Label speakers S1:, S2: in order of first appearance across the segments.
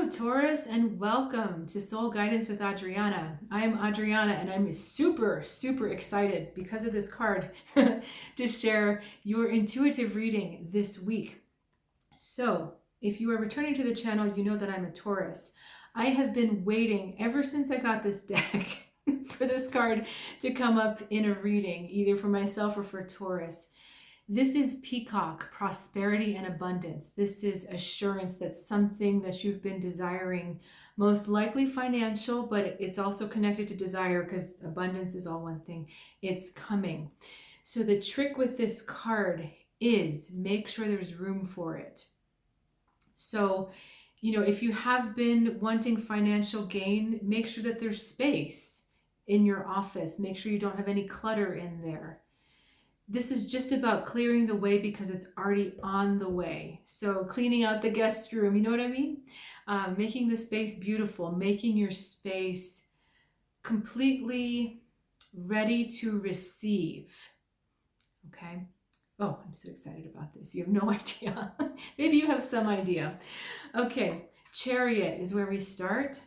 S1: Hello, Taurus, and welcome to Soul Guidance with Adriana. I'm Adriana, and I'm super, super excited because of this card to share your intuitive reading this week. So, if you are returning to the channel, you know that I'm a Taurus. I have been waiting ever since I got this deck for this card to come up in a reading, either for myself or for Taurus. This is Peacock, prosperity and abundance. This is assurance that something that you've been desiring, most likely financial, but it's also connected to desire because abundance is all one thing. It's coming. So the trick with this card is make sure there's room for it. So, if you have been wanting financial gain, make sure that there's space in your office. Make sure you don't have any clutter in there. This is just about clearing the way because it's already on the way. So cleaning out the guest room, you know what I mean? Making the space beautiful, making your space completely ready to receive. Okay. Oh, I'm so excited about this. You have no idea. Maybe you have some idea. Okay. Chariot is where we start.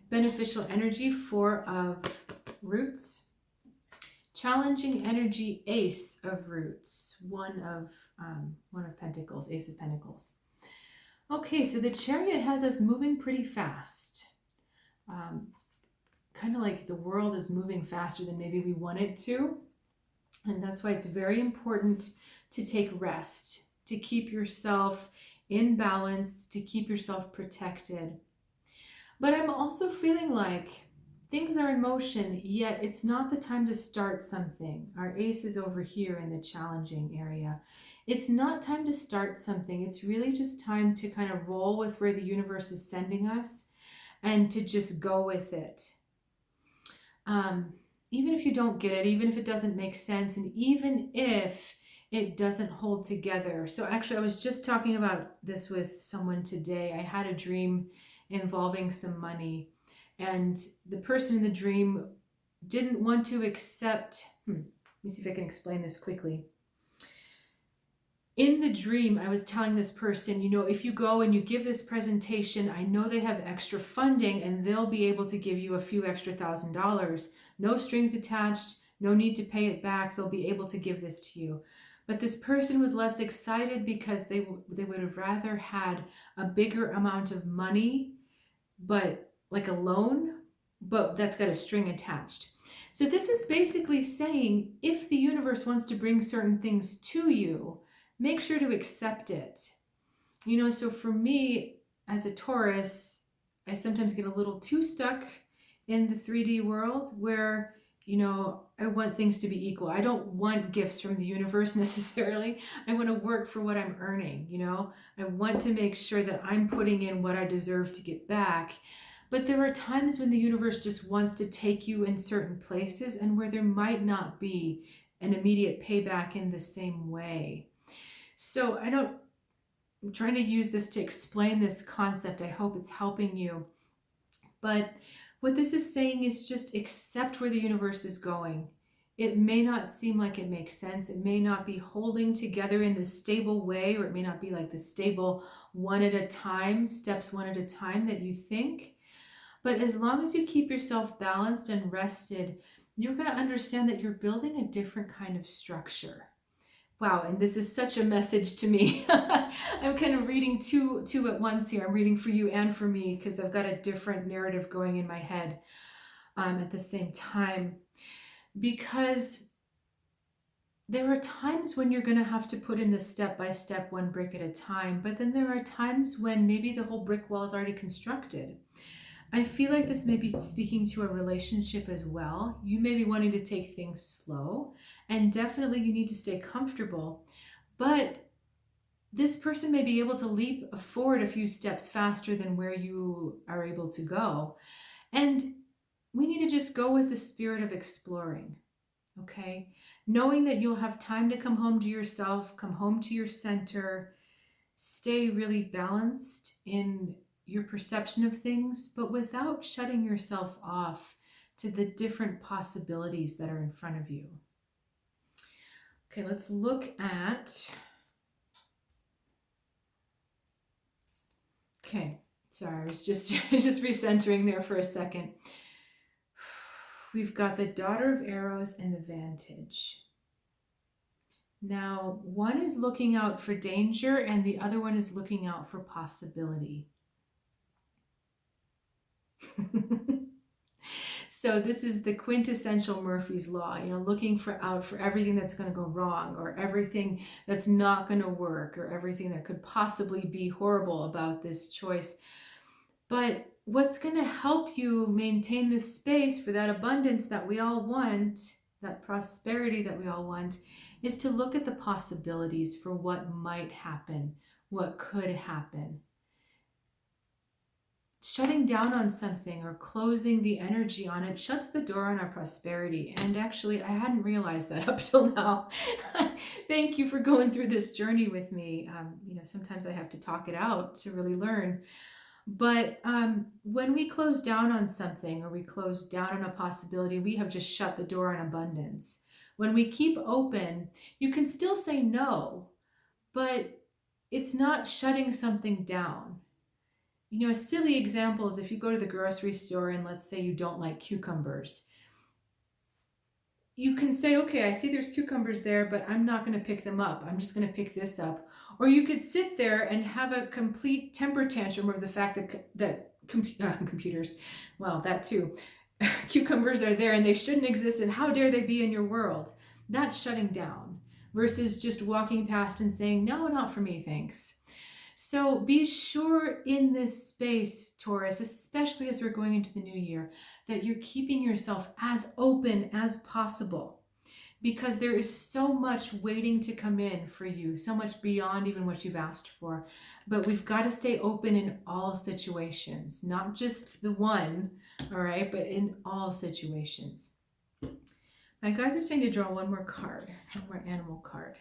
S1: Beneficial energy, 4 of roots. Challenging energy, Ace of Roots, one of Pentacles, Ace of Pentacles. Okay, so the Chariot has us moving pretty fast. Kind of like the world is moving faster than maybe we want it to. And that's why it's very important to take rest, to keep yourself in balance, to keep yourself protected. But I'm also feeling like things are in motion, yet it's not the time to start something. Our ace is over here in the challenging area. It's not time to start something. It's really just time to kind of roll with where the universe is sending us and to just go with it. Even if you don't get it, even if it doesn't make sense, and even if it doesn't hold together. So actually, I was just talking about this with someone today. I had a dream involving some money. And the person in the dream didn't want to accept, let me see if I can explain this quickly. In the dream, I was telling this person, if you go and you give this presentation, I know they have extra funding and they'll be able to give you a few extra $1,000. No strings attached, no need to pay it back. They'll be able to give this to you. But this person was less excited because they would have rather had a bigger amount of money, but like a loan, but that's got a string attached. So this is basically saying, if the universe wants to bring certain things to you, make sure to accept it. So for me, as a Taurus, I sometimes get a little too stuck in the 3D world where, I want things to be equal. I don't want gifts from the universe necessarily. I want to work for what I'm earning, I want to make sure that I'm putting in what I deserve to get back. But there are times when the universe just wants to take you in certain places and where there might not be an immediate payback in the same way. So I'm trying to use this to explain this concept. I hope it's helping you. But what this is saying is just accept where the universe is going. It may not seem like it makes sense. It may not be holding together in the stable way, or it may not be like the stable one at a time, steps one at a time that you think. But as long as you keep yourself balanced and rested, you're going to understand that you're building a different kind of structure. Wow, and this is such a message to me. I'm kind of reading two at once here. I'm reading for you and for me because I've got a different narrative going in my head at the same time. Because there are times when you're going to have to put in the step-by-step, one brick at a time, but then there are times when maybe the whole brick wall is already constructed. I feel like this may be speaking to a relationship as well. You may be wanting to take things slow, and definitely you need to stay comfortable. But this person may be able to leap forward a few steps faster than where you are able to go. And we need to just go with the spirit of exploring, okay? Knowing that you'll have time to come home to yourself, come home to your center, stay really balanced in your perception of things, but without shutting yourself off to the different possibilities that are in front of you. Okay, let's look at, Sorry, I was just just recentering there for a second. We've got the Daughter of Arrows and the Vantage. Now, one is looking out for danger and the other one is looking out for possibility. So this is the quintessential Murphy's Law, looking out for everything that's going to go wrong, or everything that's not going to work, or everything that could possibly be horrible about this choice. But what's going to help you maintain this space for that abundance that we all want, that prosperity that we all want, is to look at the possibilities for what might happen, what could happen. Shutting down on something or closing the energy on it shuts the door on our prosperity. And actually, I hadn't realized that up till now. Thank you for going through this journey with me. Sometimes I have to talk it out to really learn. But when we close down on something or we close down on a possibility, we have just shut the door on abundance. When we keep open, you can still say no, but it's not shutting something down. A silly example is if you go to the grocery store and let's say you don't like cucumbers. You can say, okay, I see there's cucumbers there, but I'm not going to pick them up. I'm just going to pick this up. Or you could sit there and have a complete temper tantrum over the fact that computers, well, that too, cucumbers are there and they shouldn't exist and how dare they be in your world. That's shutting down versus just walking past and saying, no, not for me, thanks. So be sure in this space, Taurus, especially as we're going into the new year, that you're keeping yourself as open as possible, because there is so much waiting to come in for you, so much beyond even what you've asked for. But we've got to stay open in all situations, not just the one, all right, but in all situations. My guys are saying to draw one more card, one more animal card.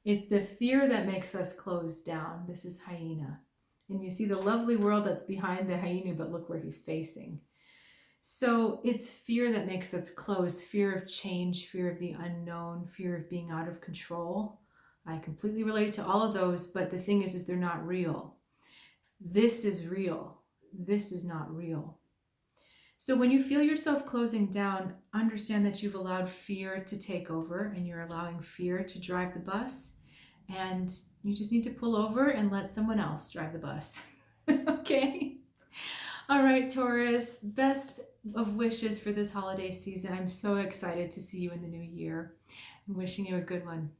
S1: It's the fear that makes us close down. This is hyena. And you see the lovely world that's behind the hyena, but look where he's facing. So it's fear that makes us close, fear of change, fear of the unknown, fear of being out of control. I completely relate to all of those, but the thing is they're not real. This is real. This is not real. So when you feel yourself closing down, understand that you've allowed fear to take over and you're allowing fear to drive the bus. And you just need to pull over and let someone else drive the bus. Okay? All right, Taurus, best of wishes for this holiday season. I'm so excited to see you in the new year. I'm wishing you a good one.